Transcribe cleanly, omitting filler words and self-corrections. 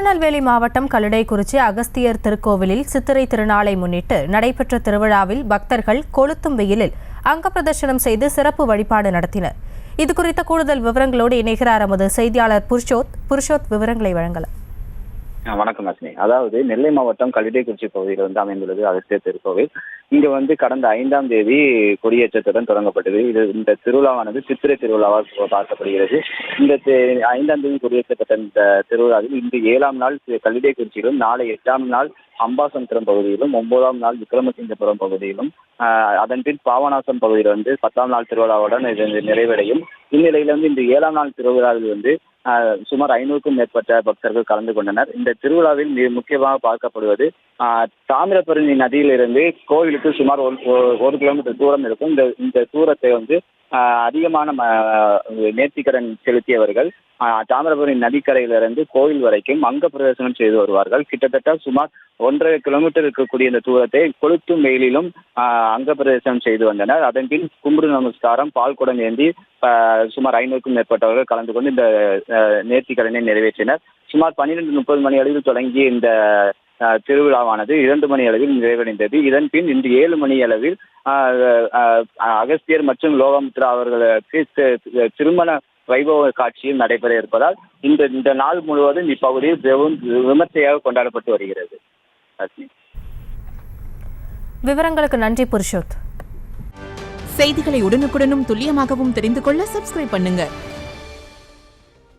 திருநெல்வேலி மாவட்டம் கல்லிடைக்குறிச்சி அகஸ்தியர் திருக்கோவிலில் சித்திரை திருநாளை முன்னிட்டு நடைபெற்ற திருவிழாவில் பக்தர்கள் கொளுத்தும் வெயிலில் அங்க பிரதர்சனம் செய்து சிறப்பு வழிபாடு நடத்தினர். இதுகுறித்த கூடுதல் விவரங்களோடு இணைகிறார் நமது செய்தியாளர் புருஷோத். விவரங்களை வழங்கலாம். வணக்கம் அஸ்னி. அதாவது நெல்லை மாவட்டம் கல்லிடைக்குறிச்சி பகுதியில் அமைந்துள்ளது அகஸ்தியர் திருக்கோவில். இங்க கடந்த 5ஆம் தேதி கொடியேற்றத்துடன் தொடங்கப்பட்டது. இந்த திருவிழாவானது சித்திரை திருவிழாவாக பார்க்கப்படுகிறது. இந்த 5ஆம் தேதி கொடியேற்றப்பட்ட இந்த திருவிழாவில் இன்று 7ஆம் நாள் கல்லிடைக்குறிச்சியிலும், நாளை 8ஆம் நாள் அம்பாசமுத்திரம் பகுதியிலும், 9ஆம் நாள் விக்ரமசிங்கபுரம் பகுதியிலும், அதன் பின் பாபநாசம் பகுதியில் 10ஆம் நாள் திருவிழாவுடன் இது நிறைவடையும். இந்நிலையில் இந்த 7ஆம் நாள் திருவிழாவில் சுமார் 500க்கும் மேற்பட்ட பக்தர்கள் கலந்து கொண்டனர். இந்த திருவிழாவில் முக்கியமாக பார்க்கப்படுவது தாமிரபரணி நதியிலிருந்து கோவிலுக்கு சுமார் 1 கிலோமீட்டர் தூரம் இருக்கும். இந்த தூரத்தை அதிகமான நேர்த்திக்கடன் செலுத்தியவர்கள் தாமிரபரணி நதிக்கரையிலிருந்து கோவில் வரைக்கும் அங்க பிரதர்சனம் செய்து வருவார்கள். கிட்டத்தட்ட சுமார் 1.5 கிலோமீட்டர் இருக்கக்கூடிய இந்த தூரத்தை கொளுத்தும் வெயிலிலும் அங்க பிரதர்சனம் செய்து வந்தனர். அதன் பின் கும்பிடு நமஸ்காரம், பால் குடம் ஏந்தி சுமார் 500க்கும் மேற்பட்டவர்கள் கலந்து கொண்டு இந்த நேர்த்திக்கடனை நிறைவேற்றினர். சுமார் 12:30 மணி அளவில் தொடங்கிய இந்த திருவிழாவானது 2 மணி அளவில் நிறைவடைந்தது. இதன் பின் இன்று 7 மணி அளவில் அகஸ்தியர் மற்றும் லோகமுத்ரா அவர்களுக்கு திருமண வைபவ காட்சியும் நடைபெற இருப்பதால் இந்த நாள் முழுவதும் இப்பகுதியில் விமர்சையாக கொண்டாடப்பட்டு வருகிறது. விவரங்களுக்கு நன்றி புருஷோத். செய்திகளை உடனுக்குடனும் துல்லியமாகவும் தெரிந்து கொள்ள சப்ஸ்கிரைப் பண்ணுங்க.